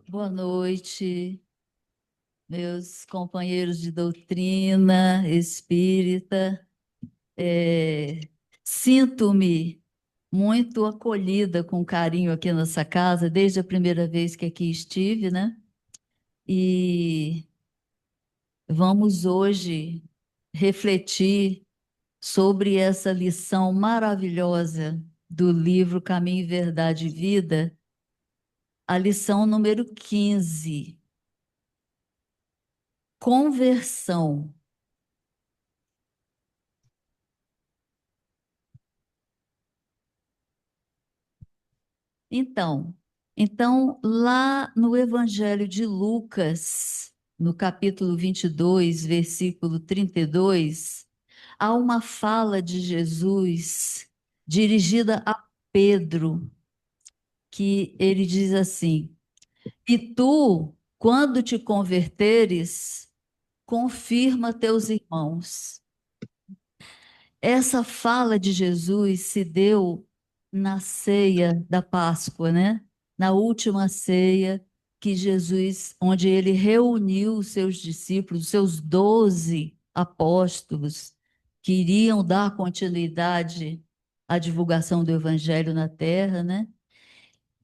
Boa noite, meus companheiros de doutrina espírita. É, Sinto-me muito acolhida com carinho aqui nessa casa, desde a primeira vez que aqui estive, né? E vamos hoje refletir sobre essa lição maravilhosa do livro Caminho, Verdade e Vida, a lição número 15, conversão. Então, então, lá no Evangelho de Lucas, no capítulo 22, versículo 32, há uma fala de Jesus dirigida a Pedro, que ele diz assim: E tu, quando te converteres, confirma teus irmãos. Essa fala de Jesus se deu na ceia da Páscoa, né? Na última ceia que Jesus, onde ele reuniu os seus discípulos, os seus 12 apóstolos, que iriam dar continuidade à divulgação do Evangelho na terra, né?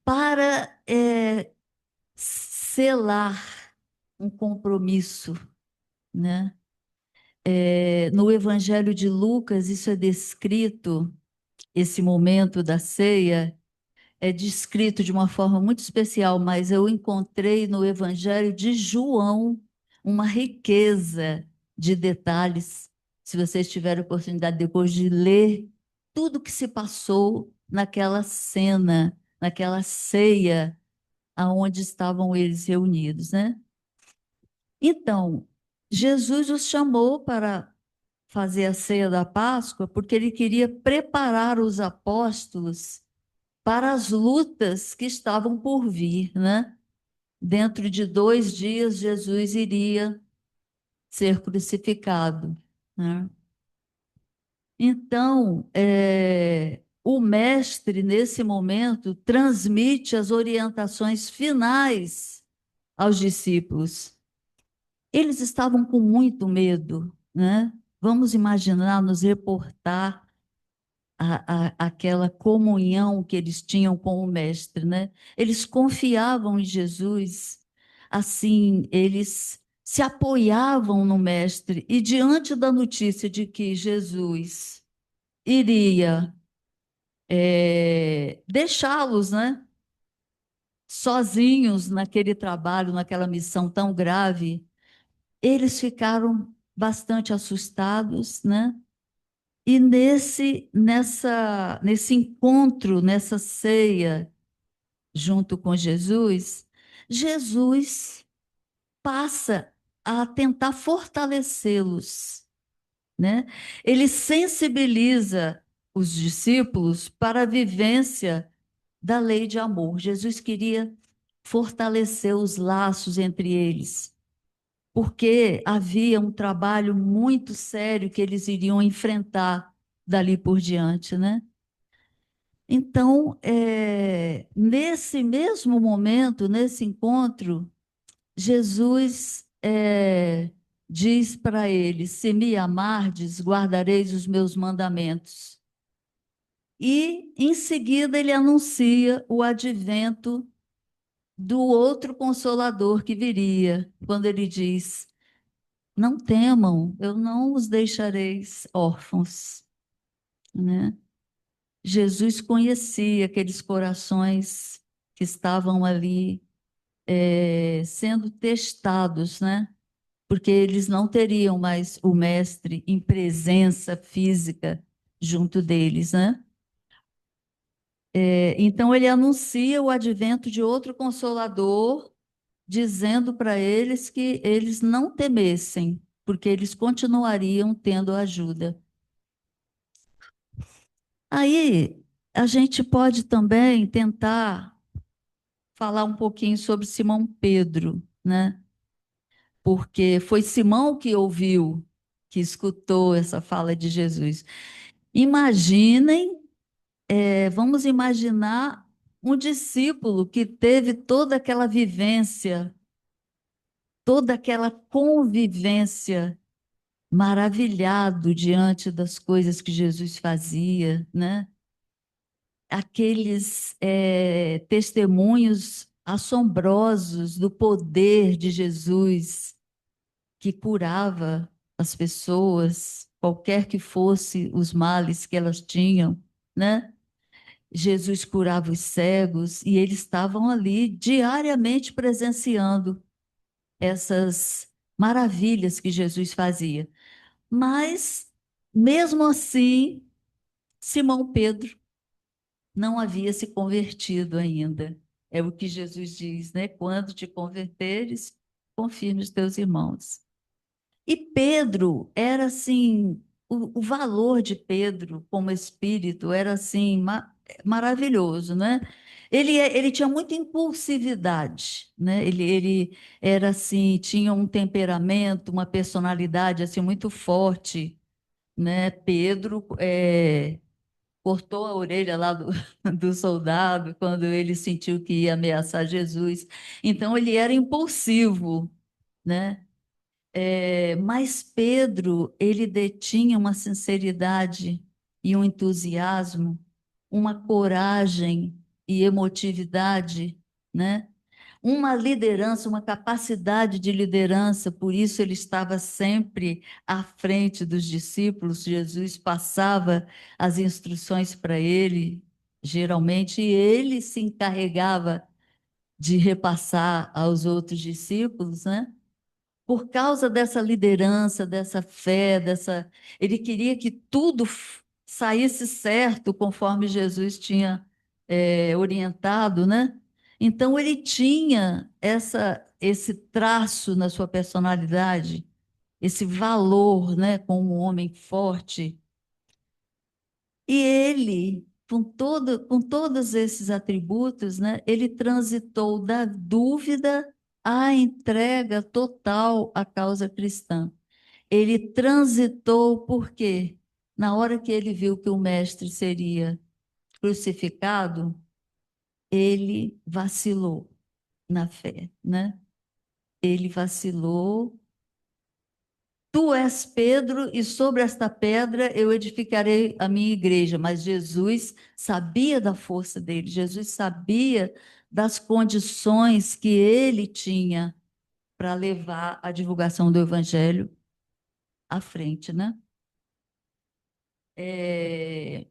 Para selar um compromisso, né? No Evangelho de Lucas, isso é descrito, esse momento da ceia é descrito de uma forma muito especial, mas eu encontrei no Evangelho de João uma riqueza de detalhes. Se vocês tiverem oportunidade depois de ler tudo que se passou naquela cena, naquela ceia, aonde estavam eles reunidos, né? Então, Jesus os chamou para fazer a ceia da Páscoa porque ele queria preparar os apóstolos para as lutas que estavam por vir, né? Dentro de 2 dias, Jesus iria ser crucificado, né? Então, o mestre, nesse momento, transmite as orientações finais aos discípulos. Eles estavam com muito medo, né? Vamos imaginar, nos reportar aquela comunhão que eles tinham com o Mestre, né? Eles confiavam em Jesus, assim, eles se apoiavam no Mestre, e diante da notícia de que Jesus iria deixá-los, né? Sozinhos naquele trabalho, naquela missão tão grave, eles ficaram bastante assustados, né? E nesse encontro, nessa ceia, junto com Jesus, Jesus passa a tentar fortalecê-los, né? Ele sensibiliza os discípulos para a vivência da lei de amor. Jesus queria fortalecer os laços entre eles, porque havia um trabalho muito sério que eles iriam enfrentar dali por diante, né? Então, nesse mesmo momento, nesse encontro, Jesus diz para eles: se me amardes, guardareis os meus mandamentos. E, em seguida, ele anuncia o advento do outro consolador que viria, quando ele diz: não temam, eu não os deixareis órfãos, né? Jesus conhecia aqueles corações que estavam ali sendo testados, né? Porque eles não teriam mais o mestre em presença física junto deles, né? Então ele anuncia o advento de outro consolador, dizendo para eles que eles não temessem, porque eles continuariam tendo ajuda. Aí a gente pode também tentar falar um pouquinho sobre Simão Pedro, né? Porque foi Simão que ouviu, que escutou essa fala de Jesus. Imaginem, vamos imaginar Um discípulo que teve toda aquela vivência, toda aquela convivência, maravilhado diante das coisas que Jesus fazia, né? Aqueles testemunhos assombrosos do poder de Jesus, que curava as pessoas, qualquer que fosse os males que elas tinham, né? Jesus curava os cegos e eles estavam ali diariamente presenciando essas maravilhas que Jesus fazia. Mas, mesmo assim, Simão Pedro não havia se convertido ainda. É o que Jesus diz, né? Quando te converteres, confie nos teus irmãos. E Pedro era assim, o valor de Pedro como espírito era assim maravilhoso, né? Ele tinha muita impulsividade, né? Ele era assim, tinha um temperamento, uma personalidade assim muito forte, né? Pedro cortou a orelha lá do soldado quando ele sentiu que ia ameaçar Jesus. Então ele era impulsivo, né? Mas Pedro, ele detinha uma sinceridade e um entusiasmo, uma coragem e emotividade, né? Uma liderança, uma capacidade de liderança, por isso ele estava sempre à frente dos discípulos. Jesus passava as instruções para ele, geralmente, e ele se encarregava de repassar aos outros discípulos, né? Por causa dessa liderança, dessa fé, ele queria que tudo saísse certo conforme Jesus tinha orientado, né? Então ele tinha esse traço na sua personalidade, esse valor, né, como um homem forte. E ele, com todos esses atributos, né, ele transitou da dúvida à entrega total à causa cristã. Ele transitou porque, na hora que ele viu que o mestre seria crucificado, ele vacilou na fé, né? Ele vacilou. Tu és Pedro, e sobre esta pedra eu edificarei a minha igreja. Mas Jesus sabia da força dele, Jesus sabia das condições que ele tinha para levar a divulgação do evangelho à frente, né? É,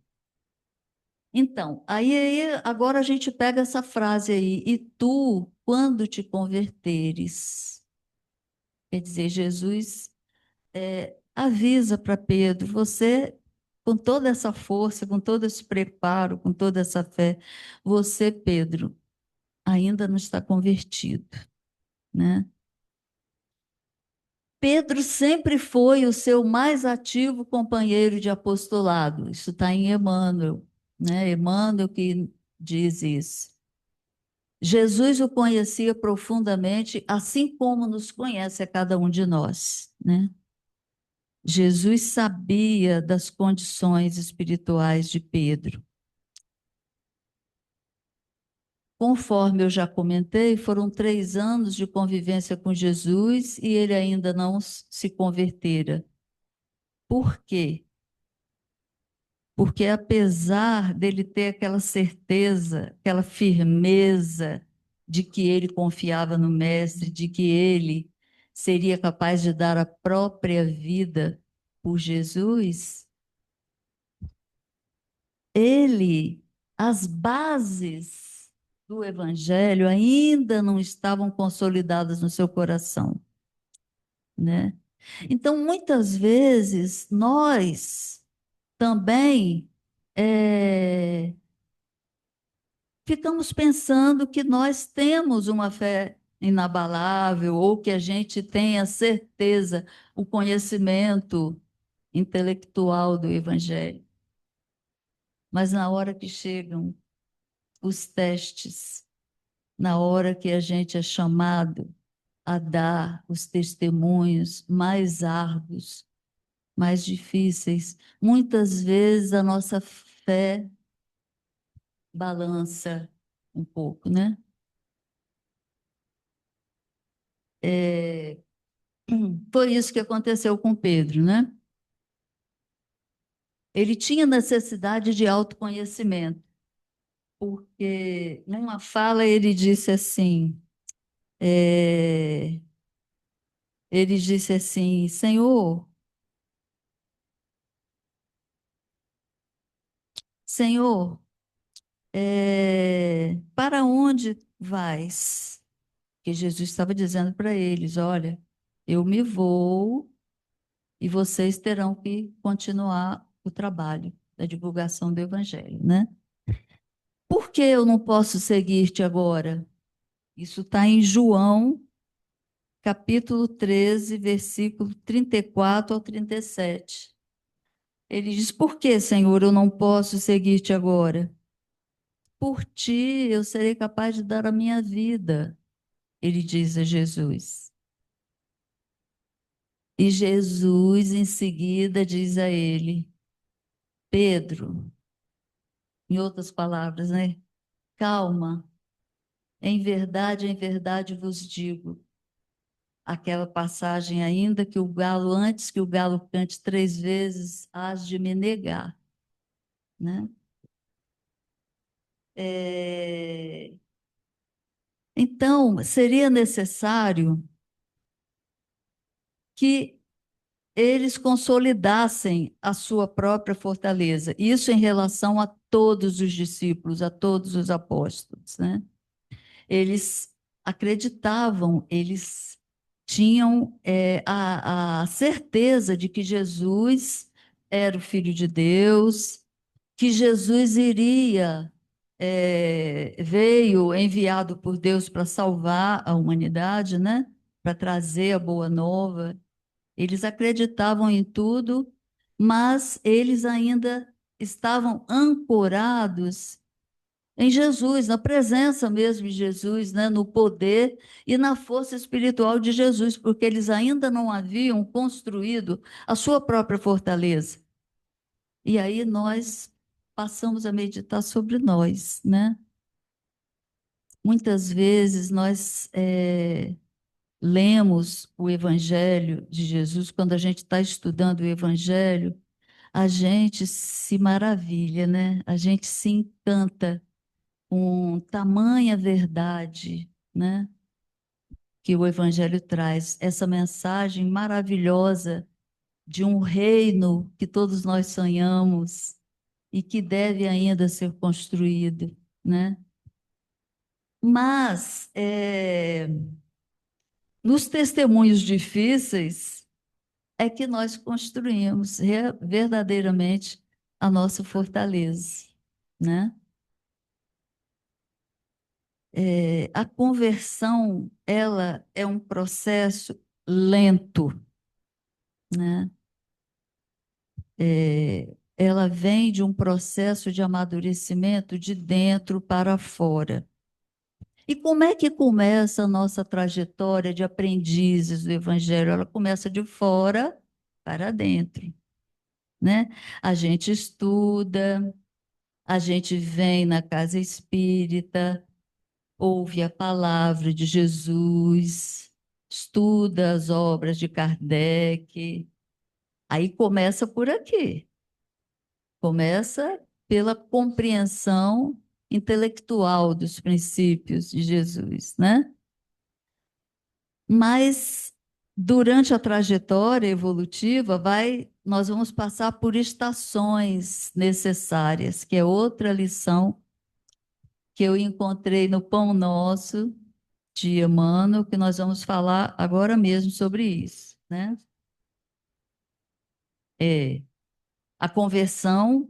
Então, agora a gente pega essa frase aí, e tu, quando te converteres, quer dizer, Jesus avisa para Pedro, você, com toda essa força, com todo esse preparo, com toda essa fé, você, Pedro, ainda não está convertido, né? Pedro sempre foi o seu mais ativo companheiro de apostolado. Isso está em Emmanuel, né? Emmanuel que diz isso. Jesus o conhecia profundamente, assim como nos conhece a cada um de nós, né? Jesus sabia das condições espirituais de Pedro. Conforme eu já comentei, foram 3 anos de convivência com Jesus e ele ainda não se convertera. Por quê? Porque apesar dele ter aquela certeza, aquela firmeza de que ele confiava no Mestre, de que ele seria capaz de dar a própria vida por Jesus, as bases do Evangelho ainda não estavam consolidadas no seu coração, né? Então, muitas vezes, nós também é, ficamos pensando que nós temos uma fé inabalável ou que a gente tenha certeza, o conhecimento intelectual do Evangelho. Mas na hora que chegam os testes, na hora que a gente é chamado a dar os testemunhos mais árduos, mais difíceis, muitas vezes a nossa fé balança, um pouco, né? É, foi isso que aconteceu com Pedro, né? Ele tinha necessidade de autoconhecimento, porque numa fala ele disse assim, é, ele disse assim, Senhor, Senhor, para onde vais? Que Jesus estava dizendo para eles, olha, eu me vou e vocês terão que continuar o trabalho da divulgação do Evangelho, né? Por que eu não posso seguir-te agora? Isso está em João, capítulo 13, versículo 34 ao 37. Ele diz: Por que, Senhor, eu não posso seguir-te agora? Por ti eu serei capaz de dar a minha vida, ele diz a Jesus. E Jesus, em seguida, diz a ele: Pedro, em outras palavras, né? Calma, em verdade vos digo. Aquela passagem, ainda que o galo, antes que o galo cante 3 vezes, hás de me negar, né? É, Então, seria necessário que eles consolidassem a sua própria fortaleza. Isso em relação a todos os discípulos, a todos os apóstolos, né? Eles acreditavam, eles tinham a certeza de que Jesus era o Filho de Deus, que Jesus iria, veio enviado por Deus para salvar a humanidade, né? Para trazer a boa nova. Eles acreditavam em tudo, mas eles ainda estavam ancorados em Jesus, na presença mesmo de Jesus, né? No poder e na força espiritual de Jesus, porque eles ainda não haviam construído a sua própria fortaleza. E aí nós passamos a meditar sobre nós, né? Muitas vezes nós lemos o Evangelho de Jesus, quando a gente está estudando o Evangelho, a gente se maravilha, né? A gente se encanta com tamanha verdade, né? Que o Evangelho traz, essa mensagem maravilhosa de um reino que todos nós sonhamos e que deve ainda ser construído, né? Mas, nos testemunhos difíceis, é que nós construímos verdadeiramente a nossa fortaleza, né? A conversão, ela é um processo lento, né? Ela vem de um processo de amadurecimento de dentro para fora. E como é que começa a nossa trajetória de aprendizes do Evangelho? Ela começa de fora para dentro, né? A gente estuda, a gente vem na casa espírita, ouve a palavra de Jesus, estuda as obras de Kardec. Aí começa por aqui. Começa pela compreensão intelectual dos princípios de Jesus, né? Mas durante a trajetória evolutiva nós vamos passar por estações necessárias, que é outra lição que eu encontrei no Pão Nosso de Emmanuel, que nós vamos falar agora mesmo sobre isso, né? É, a conversão,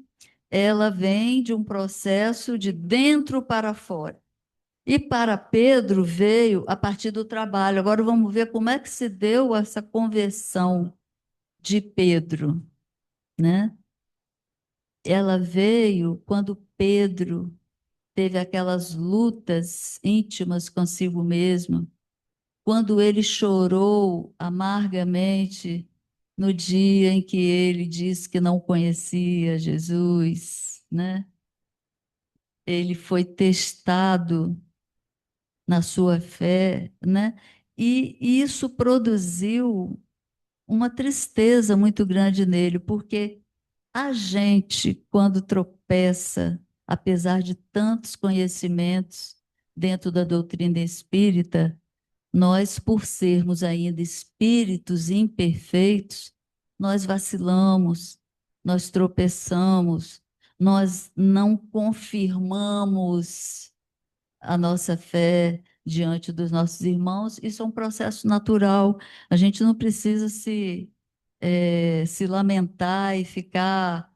ela vem de um processo de dentro para fora. E para Pedro veio a partir do trabalho. Agora vamos ver como é que se deu essa conversão de Pedro, né? Ela veio quando Pedro teve aquelas lutas íntimas consigo mesmo, quando ele chorou amargamente no dia em que ele disse que não conhecia Jesus, né? ele foi testado na sua fé, né? E isso produziu uma tristeza muito grande nele, porque a gente, quando tropeça, apesar de tantos conhecimentos dentro da doutrina espírita, nós, por sermos ainda espíritos imperfeitos, nós vacilamos, nós tropeçamos, nós não confirmamos a nossa fé diante dos nossos irmãos. Isso é um processo natural. A gente não precisa se lamentar e ficar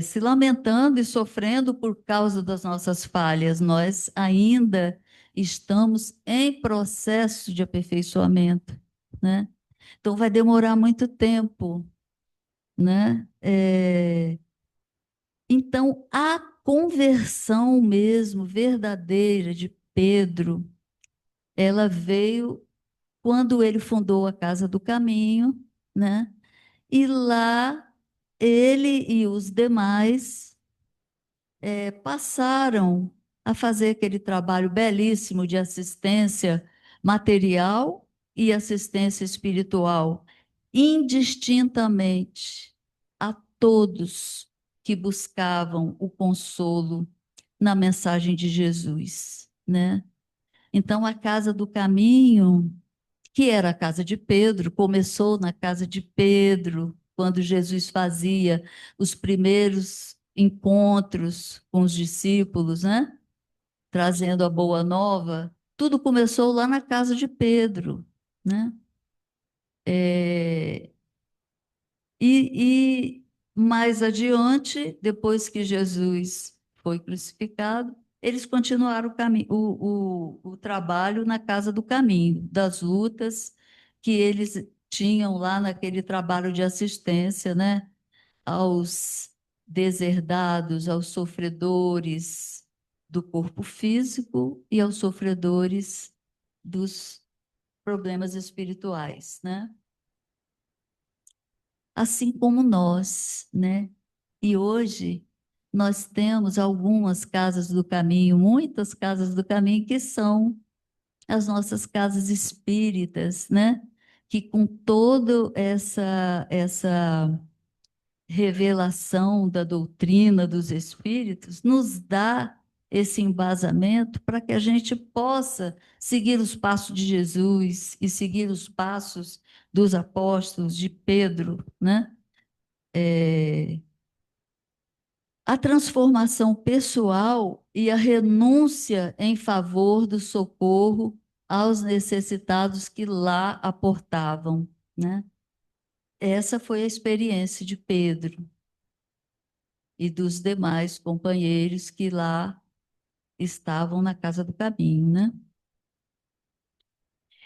se lamentando e sofrendo por causa das nossas falhas. Nós ainda estamos em processo de aperfeiçoamento, né? Então vai demorar muito tempo, né? Então a conversão mesmo verdadeira de Pedro, ela veio quando ele fundou a Casa do Caminho, né? E lá ele e os demais passaram a fazer aquele trabalho belíssimo de assistência material e assistência espiritual, indistintamente a todos que buscavam o consolo na mensagem de Jesus, né? Então, a Casa do Caminho, que era a casa de Pedro, começou na casa de Pedro, quando Jesus fazia os primeiros encontros com os discípulos, né? Trazendo a boa nova. Tudo começou lá na casa de Pedro, né? É, e mais adiante, depois que Jesus foi crucificado, eles continuaram o trabalho na casa do caminho, das lutas que eles tinham lá naquele trabalho de assistência, né? Aos deserdados, aos sofredores do corpo físico e aos sofredores dos problemas espirituais, né? Assim como nós, né? E hoje nós temos algumas casas do caminho, muitas casas do caminho que são as nossas casas espíritas, né? Que com toda essa revelação da doutrina dos espíritos nos dá esse embasamento para que a gente possa seguir os passos de Jesus e seguir os passos dos apóstolos, de Pedro, né? A transformação pessoal e a renúncia em favor do socorro aos necessitados que lá aportavam, né? Essa foi a experiência de Pedro e dos demais companheiros que lá estavam na Casa do Caminho, né?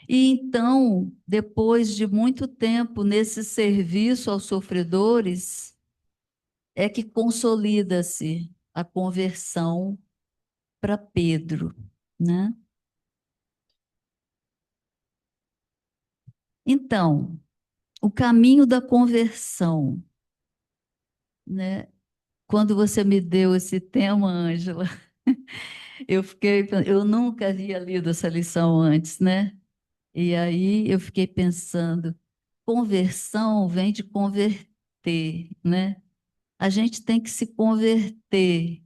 E então, depois de muito tempo nesse serviço aos sofredores, é que consolida-se a conversão para Pedro, né? Então, o caminho da conversão, né? Quando você me deu esse tema, Ângela, eu nunca havia lido essa lição antes, né? E aí eu fiquei pensando, conversão vem de converter, né? A gente tem que se converter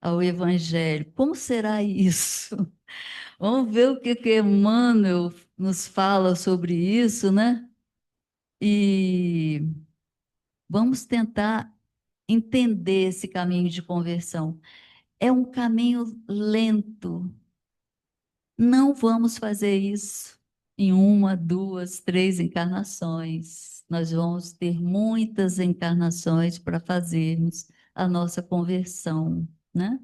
ao Evangelho. Como será isso? Vamos ver o que Emmanuel nos fala sobre isso, né? E vamos tentar entender esse caminho de conversão. É um caminho lento. Não vamos fazer isso em uma, duas, três encarnações. Nós vamos ter muitas encarnações para fazermos a nossa conversão, né?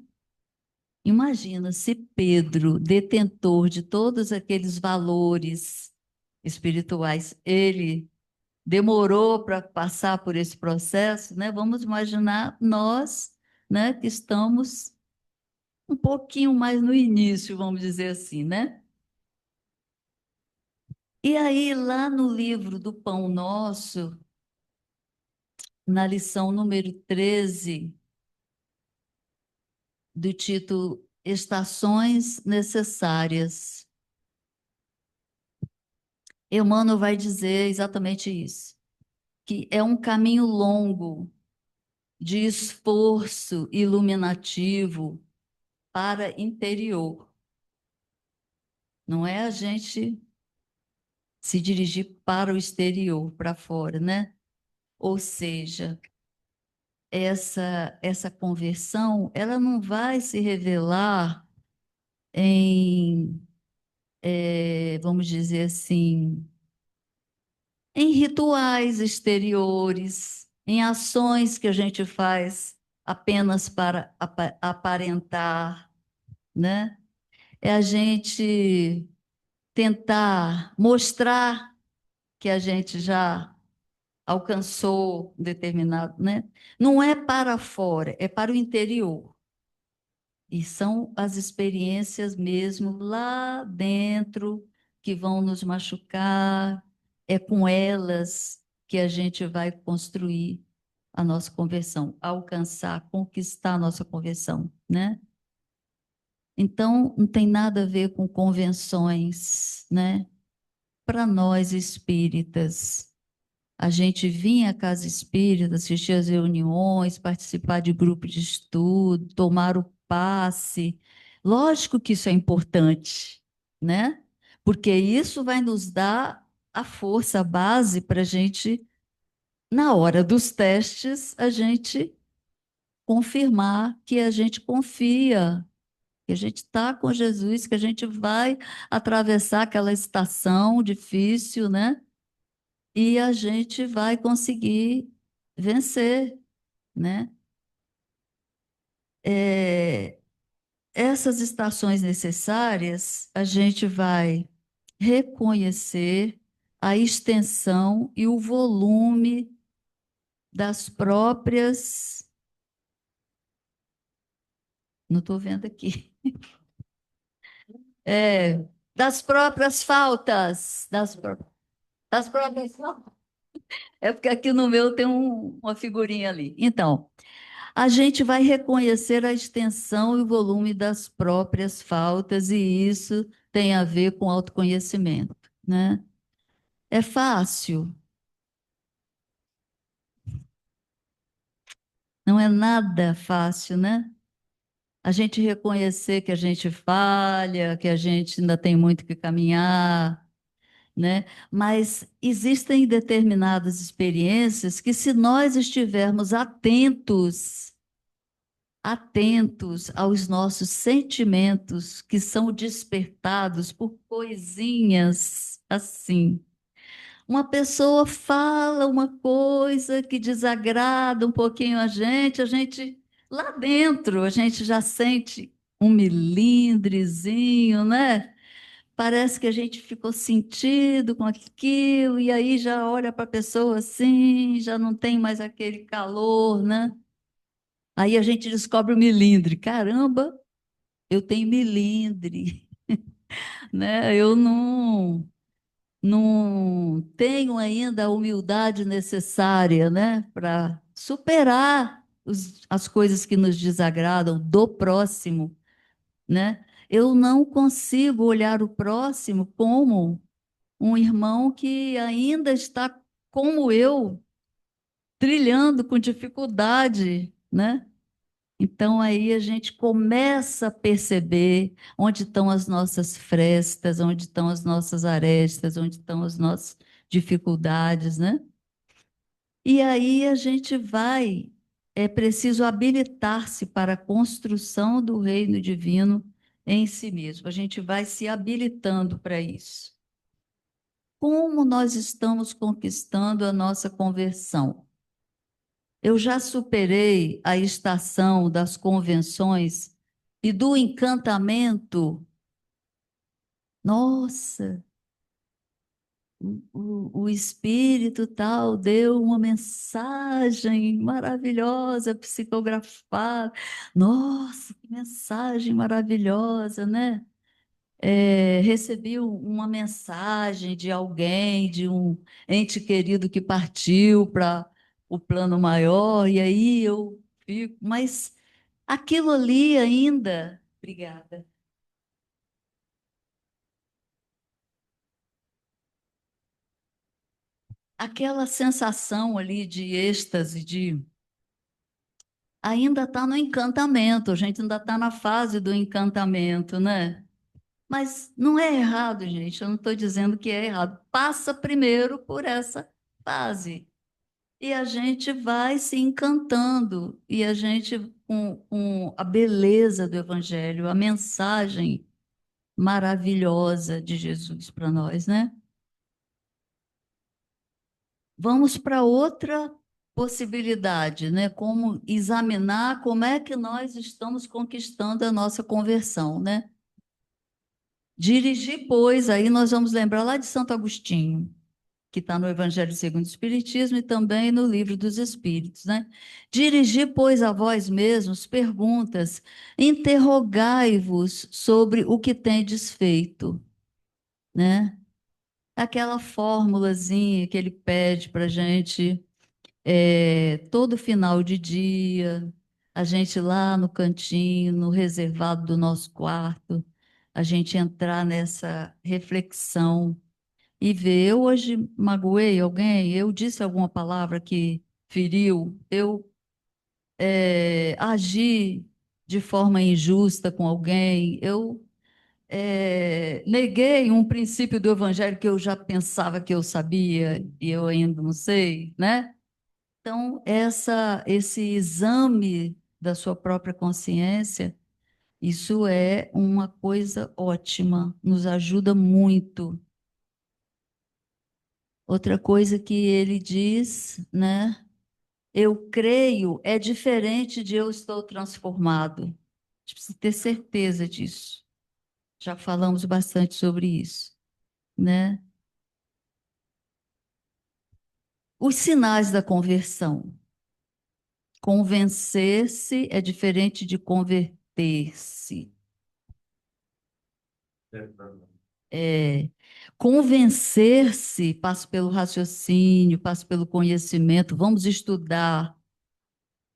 Imagina se Pedro, detentor de todos aqueles valores espirituais, ele demorou para passar por esse processo, né? Vamos imaginar nós, né, que estamos um pouquinho mais no início, vamos dizer assim, né? E aí, lá no livro do Pão Nosso, na lição número 13, do título Estações Necessárias. Emmanuel vai dizer exatamente isso, que é um caminho longo de esforço iluminativo para interior. Não é a gente se dirigir para o exterior, para fora, né? Ou seja, essa conversão, ela não vai se revelar em, vamos dizer assim, em rituais exteriores, em ações que a gente faz apenas para aparentar, né? É a gente tentar mostrar que a gente já alcançou determinado, né? Não é para fora, é para o interior. E são as experiências mesmo lá dentro que vão nos machucar. É com elas que a gente vai construir a nossa conversão, alcançar, conquistar a nossa conversão, né? Então, não tem nada a ver com convenções, né? Para nós espíritas, a gente vinha à casa espírita, assistir às reuniões, participar de grupo de estudo, tomar o passe. Lógico que isso é importante, né? Porque isso vai nos dar a força, a base para a gente, na hora dos testes, a gente confirmar que a gente confia, que a gente está com Jesus, que a gente vai atravessar aquela estação difícil, né? E a gente vai conseguir vencer, né? É, essas estações necessárias, a gente vai reconhecer a extensão e o volume das próprias. Não estou vendo aqui. É, das próprias faltas, das próprias faltas. É porque aqui no meu tem uma figurinha ali. Então, a gente vai reconhecer a extensão e o volume das próprias faltas, e isso tem a ver com autoconhecimento, né? É fácil, não é nada fácil, né? A gente reconhecer que a gente falha, que a gente ainda tem muito que caminhar, né? Mas existem determinadas experiências que, se nós estivermos atentos aos nossos sentimentos que são despertados por coisinhas assim. Uma pessoa fala uma coisa que desagrada um pouquinho a gente lá dentro, a gente já sente um melindrezinho, né? Parece que a gente ficou sentido com aquilo, e aí já olha para a pessoa assim, já não tem mais aquele calor, né? Aí a gente descobre o milindre. Caramba, eu tenho milindre, né? Eu não tenho ainda a humildade necessária, né, para superar as coisas que nos desagradam do próximo, né? Eu não consigo olhar o próximo como um irmão que ainda está como eu, trilhando com dificuldade, né? Então aí a gente começa a perceber onde estão as nossas frestas, onde estão as nossas arestas, onde estão as nossas dificuldades, né? E aí a gente vai, é preciso habilitar-se para a construção do reino divino em si mesmo. A gente vai se habilitando para isso. Como nós estamos conquistando a nossa conversão? Eu já superei a estação das convenções e do encantamento. Nossa, o espírito tal deu uma mensagem maravilhosa, psicografada. Nossa, que mensagem maravilhosa, né? Recebi uma mensagem de alguém, de um ente querido que partiu para o plano maior, e aí eu fico, mas Aquilo ali ainda, obrigada, aquela sensação ali de êxtase, de ainda está no encantamento, a gente ainda está na fase do encantamento, né? Mas não é errado, gente, eu não estou dizendo que é errado. Passa primeiro por essa fase. E a gente vai se encantando, e a gente, com a beleza do Evangelho, a mensagem maravilhosa de Jesus para nós, né? Vamos para outra possibilidade, né? Como examinar como é que nós estamos conquistando a nossa conversão, né? Dirigir, pois, aí nós vamos lembrar lá de Santo Agostinho, que está no Evangelho segundo o Espiritismo e também no Livro dos Espíritos, né? Dirigir, pois, a vós mesmos perguntas, interrogai-vos sobre o que tendes feito, né? Aquela formulazinha que ele pede para a gente todo final de dia, a gente lá no cantinho, no reservado do nosso quarto, a gente entrar nessa reflexão e ver, eu hoje magoei alguém, eu disse alguma palavra que feriu, eu agi de forma injusta com alguém, eu neguei um princípio do evangelho que eu já pensava que eu sabia e eu ainda não sei, né? Então, esse exame da sua própria consciência, isso é uma coisa ótima, nos ajuda muito. Outra coisa que ele diz, né? Eu creio é diferente de eu estou transformado. A gente precisa ter certeza disso. Já falamos bastante sobre isso, né? Os sinais da conversão. Convencer-se é diferente de converter-se. É, convencer-se passa pelo raciocínio, passa pelo conhecimento. Vamos estudar.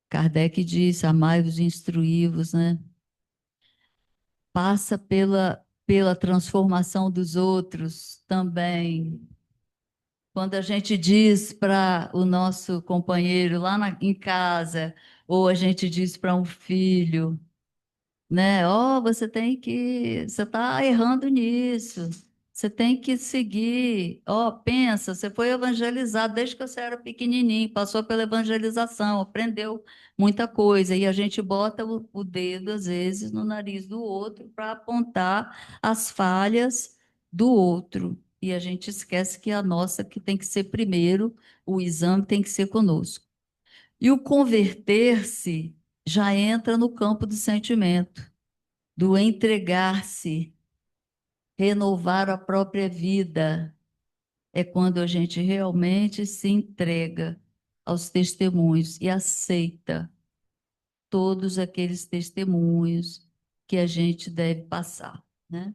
Kardec disse, amai-vos e instruí-vos, né? Passa pela transformação dos outros também. Quando a gente diz para o nosso companheiro lá em casa, ou a gente diz para um filho, né? Ó, você está errando nisso. Você tem que seguir. Ó, pensa, você foi evangelizado desde que você era pequenininho, passou pela evangelização, aprendeu muita coisa. E a gente bota o dedo, às vezes, no nariz do outro para apontar as falhas do outro. E a gente esquece que a nossa que tem que ser primeiro, o exame tem que ser conosco. E o converter-se já entra no campo do sentimento do entregar-se, renovar a própria vida. É quando a gente realmente se entrega aos testemunhos e aceita todos aqueles testemunhos que a gente deve passar, né?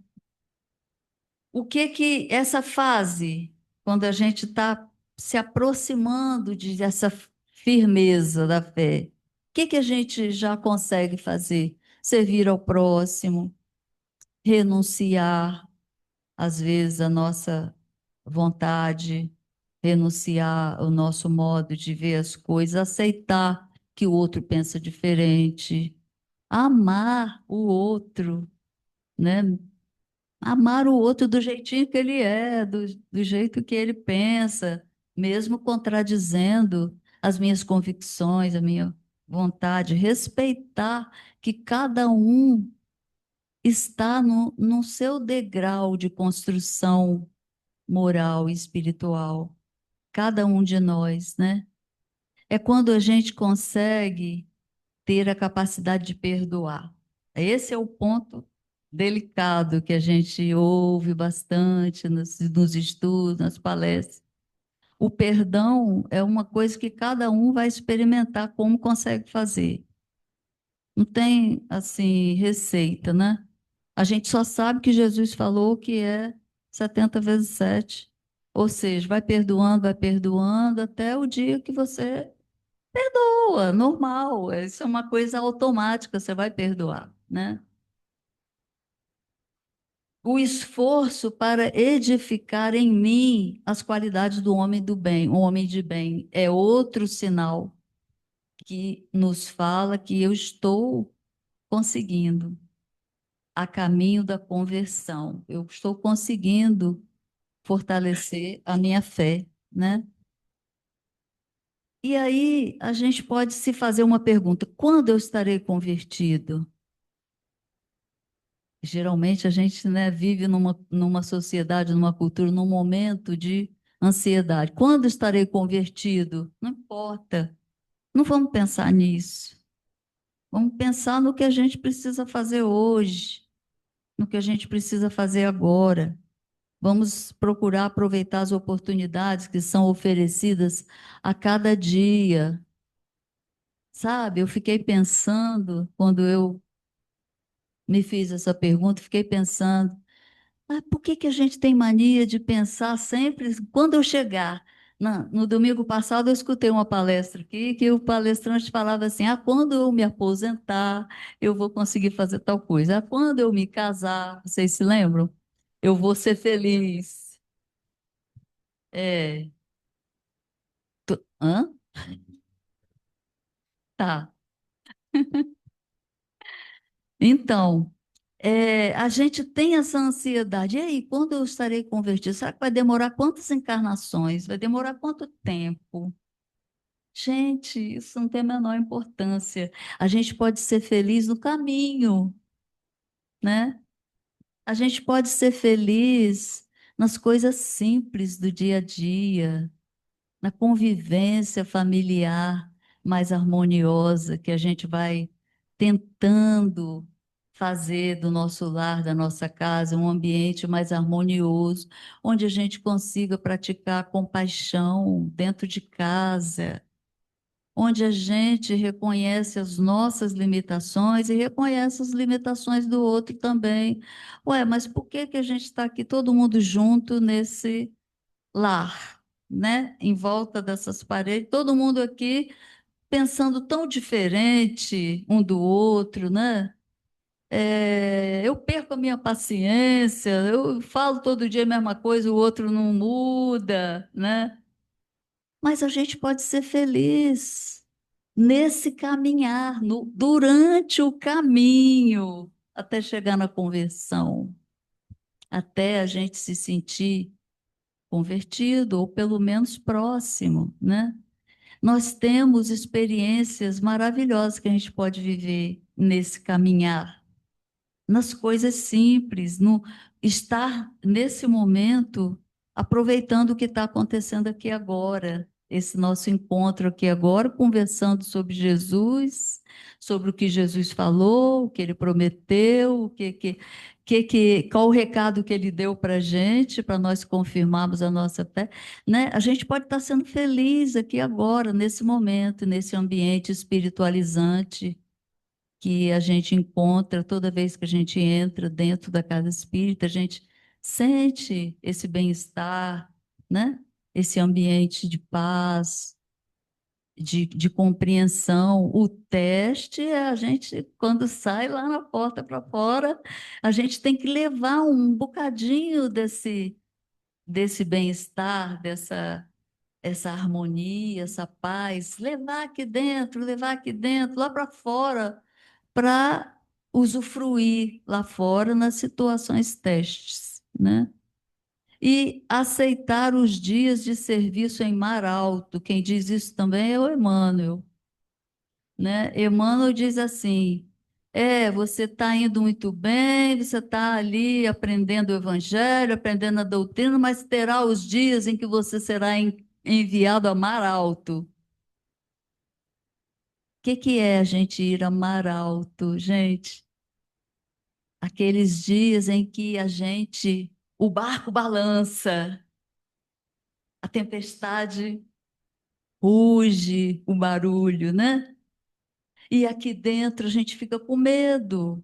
O que que essa fase, quando a gente está se aproximando dessa firmeza da fé, o que que a gente já consegue fazer? Servir ao próximo, renunciar, às vezes, a nossa vontade, renunciar o nosso modo de ver as coisas, aceitar que o outro pensa diferente, amar o outro, né? Amar o outro do jeitinho que ele é, do jeito que ele pensa, mesmo contradizendo as minhas convicções, a minha vontade, respeitar que cada um está no seu degrau de construção moral e espiritual, cada um de nós, né? É quando a gente consegue ter a capacidade de perdoar. Esse é o ponto delicado que a gente ouve bastante nos estudos, nas palestras. O perdão é uma coisa que cada um vai experimentar como consegue fazer. Não tem, assim, receita, né? A gente só sabe que Jesus falou que é 70 vezes 7. Ou seja, vai perdoando até o dia que você Perdoa, normal, isso é uma coisa automática, você vai perdoar, né? O esforço para edificar em mim as qualidades do homem do bem, o homem de bem, é outro sinal que nos fala que eu estou conseguindo a caminho da conversão, eu estou conseguindo fortalecer a minha fé, né? E aí a gente pode se fazer uma pergunta: quando eu estarei convertido? Geralmente a gente, né, vive numa sociedade, numa cultura, num momento de ansiedade. Quando estarei convertido? Não importa. Não vamos pensar nisso. Vamos pensar no que a gente precisa fazer hoje, no que a gente precisa fazer agora. Vamos procurar aproveitar as oportunidades que são oferecidas a cada dia. Sabe, eu fiquei pensando, quando eu me fiz essa pergunta, fiquei pensando. Mas por que que a gente tem mania de pensar sempre, quando eu chegar? No domingo passado eu escutei uma palestra aqui que o palestrante falava assim: ah, quando eu me aposentar, eu vou conseguir fazer tal coisa. Ah, quando eu me casar, vocês se lembram? Eu vou ser feliz. É, hã? Tá. Então, a gente tem essa ansiedade. E aí, quando eu estarei convertido? Será que vai demorar quantas encarnações? Vai demorar quanto tempo? Gente, isso não tem a menor importância. A gente pode ser feliz no caminho, né? A gente pode ser feliz nas coisas simples do dia a dia, na convivência familiar mais harmoniosa que a gente vai tentando fazer do nosso lar, da nossa casa, um ambiente mais harmonioso, onde a gente consiga praticar compaixão dentro de casa, onde a gente reconhece as nossas limitações e reconhece as limitações do outro também. Ué, mas por que que a gente está aqui todo mundo junto nesse lar, né? Em volta dessas paredes, todo mundo aqui pensando tão diferente um do outro, né? Eu perco a minha paciência, eu falo todo dia a mesma coisa, o outro não muda, né? Mas a gente pode ser feliz nesse caminhar, durante o caminho, até chegar na conversão, até a gente se sentir convertido, ou pelo menos próximo, né? Nós temos experiências maravilhosas que a gente pode viver nesse caminhar, nas coisas simples, no estar nesse momento aproveitando o que está acontecendo aqui agora, esse nosso encontro aqui agora, conversando sobre Jesus, sobre o que Jesus falou, o que ele prometeu, qual o recado que ele deu para a gente, para nós confirmarmos a nossa fé, né? A gente pode estar sendo feliz aqui agora, nesse momento, nesse ambiente espiritualizante que a gente encontra toda vez que a gente entra dentro da casa espírita, a gente sente esse bem-estar, né? Esse ambiente de paz, de compreensão. O teste é a gente, quando sai lá na porta para fora, a gente tem que levar um bocadinho desse bem-estar, essa harmonia, essa paz, levar aqui dentro, lá para fora para usufruir lá fora nas situações testes, né? E aceitar os dias de serviço em mar alto. Quem diz isso também é o Emmanuel, né? Emmanuel diz assim: você está indo muito bem, você está ali aprendendo o Evangelho, aprendendo a doutrina, mas terá os dias em que você será enviado a mar alto. O que é a gente ir a mar alto, gente? Aqueles dias em que o barco balança, a tempestade ruge, o barulho, né? E aqui dentro a gente fica com medo.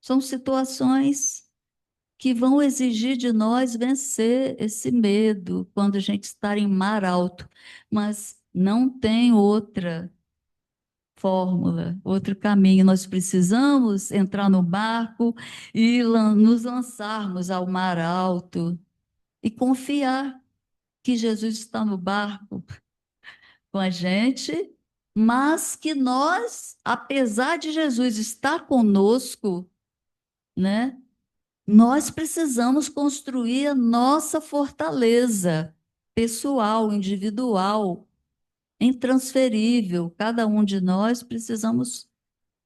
São situações que vão exigir de nós vencer esse medo quando a gente está em mar alto. Mas Não tem outra fórmula, outro caminho. Nós precisamos entrar no barco e nos lançarmos ao mar alto e confiar que Jesus está no barco com a gente, mas que nós, apesar de Jesus estar conosco, né? Nós precisamos construir a nossa fortaleza pessoal, individual, intransferível. Cada um de nós precisamos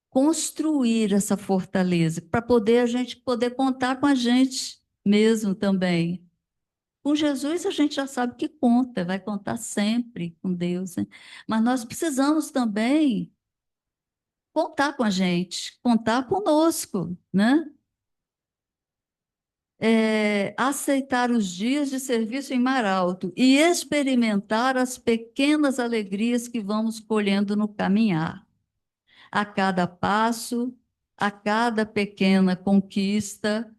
construir essa fortaleza para poder a gente poder contar com a gente mesmo também. Com Jesus a gente já sabe que conta, vai contar sempre com Deus, né? Mas nós precisamos também contar com a gente, contar conosco, né? Aceitar os dias de serviço em mar alto e experimentar as pequenas alegrias que vamos colhendo no caminhar. A cada passo, a cada pequena conquista,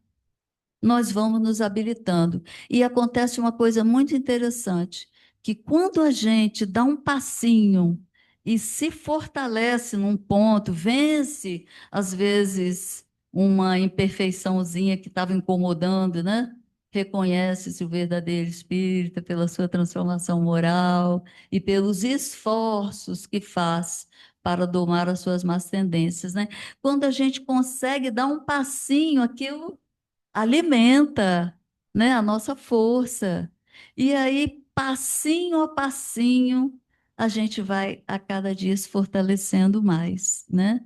nós vamos nos habilitando. E acontece uma coisa muito interessante, que quando a gente dá um passinho e se fortalece num ponto, vence, às vezes, uma imperfeiçãozinha que estava incomodando, né? Reconhece-se o verdadeiro espírita pela sua transformação moral e pelos esforços que faz para domar as suas más tendências, né? Quando a gente consegue dar um passinho, aquilo alimenta, né, a nossa força. E aí, passinho a passinho, a gente vai a cada dia se fortalecendo mais, né?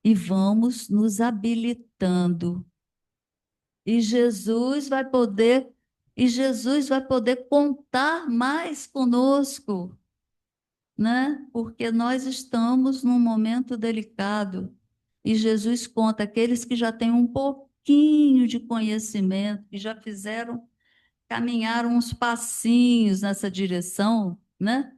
E vamos nos habilitando. E Jesus vai poder, e Jesus vai poder contar mais conosco, né? Porque nós estamos num momento delicado. E Jesus conta aqueles que já têm um pouquinho de conhecimento, que já fizeram, caminharam uns passinhos nessa direção, né?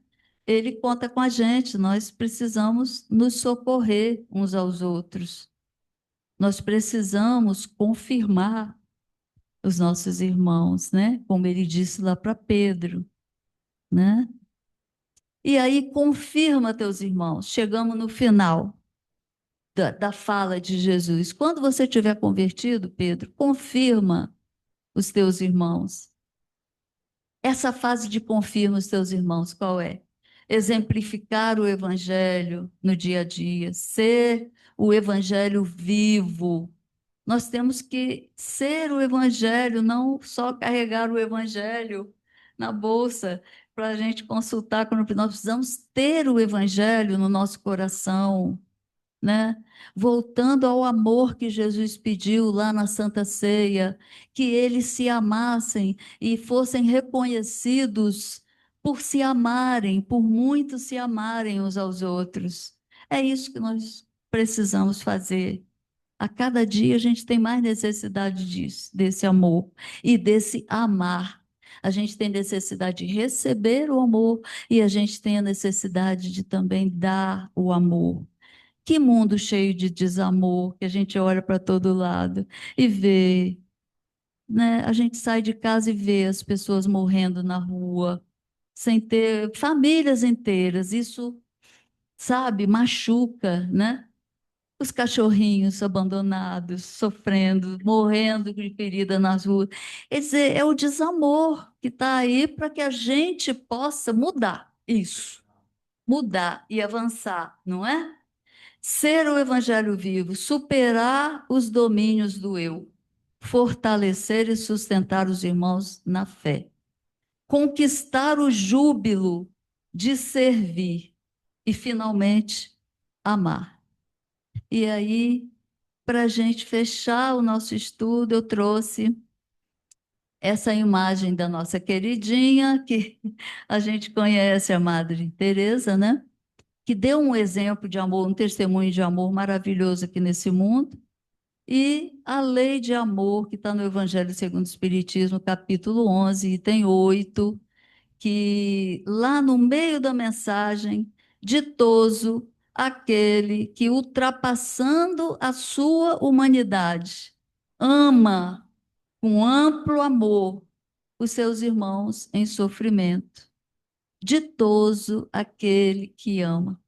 Ele conta com a gente, nós precisamos nos socorrer uns aos outros. Nós precisamos confirmar os nossos irmãos, né? Como ele disse lá para Pedro, né? E aí confirma teus irmãos. Chegamos no final da fala de Jesus. Quando você tiver convertido, Pedro, confirma os teus irmãos. Essa fase de confirma os teus irmãos, qual é? Exemplificar o evangelho no dia a dia, ser o evangelho vivo. Nós temos que ser o evangelho, não só carregar o evangelho na bolsa para a gente consultar quando nós precisamos ter o evangelho no nosso coração, né? Voltando ao amor que Jesus pediu lá na Santa Ceia, que eles se amassem e fossem reconhecidos por se amarem, por muito se amarem uns aos outros. É isso que nós precisamos fazer. A cada dia a gente tem mais necessidade disso, desse amor e desse amar. A gente tem necessidade de receber o amor e a gente tem a necessidade de também dar o amor. Que mundo cheio de desamor, que a gente olha para todo lado e vê, né? A gente sai de casa e vê as pessoas morrendo na rua, sem ter famílias inteiras. Isso, sabe, machuca, né? Os cachorrinhos abandonados, sofrendo, morrendo de ferida nas ruas. Quer dizer, é o desamor que está aí para que a gente possa mudar isso, mudar e avançar, não é? Ser o evangelho vivo, superar os domínios do eu, fortalecer e sustentar os irmãos na fé, conquistar o júbilo de servir e, finalmente, amar. E aí, para a gente fechar o nosso estudo, eu trouxe essa imagem da nossa queridinha, que a gente conhece, a Madre Teresa, né? Que deu um exemplo de amor, um testemunho de amor maravilhoso aqui nesse mundo. E a lei de amor, que está no Evangelho segundo o Espiritismo, capítulo 11, item 8, que lá no meio da mensagem, ditoso aquele que, ultrapassando a sua humanidade, ama com amplo amor os seus irmãos em sofrimento. Ditoso aquele que ama.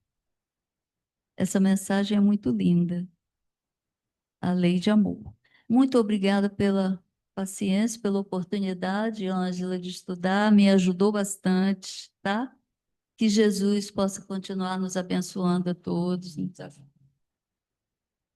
Essa mensagem é muito linda, a lei de amor. Muito obrigada pela paciência, pela oportunidade, Ângela, de estudar, me ajudou bastante, tá? Que Jesus possa continuar nos abençoando a todos.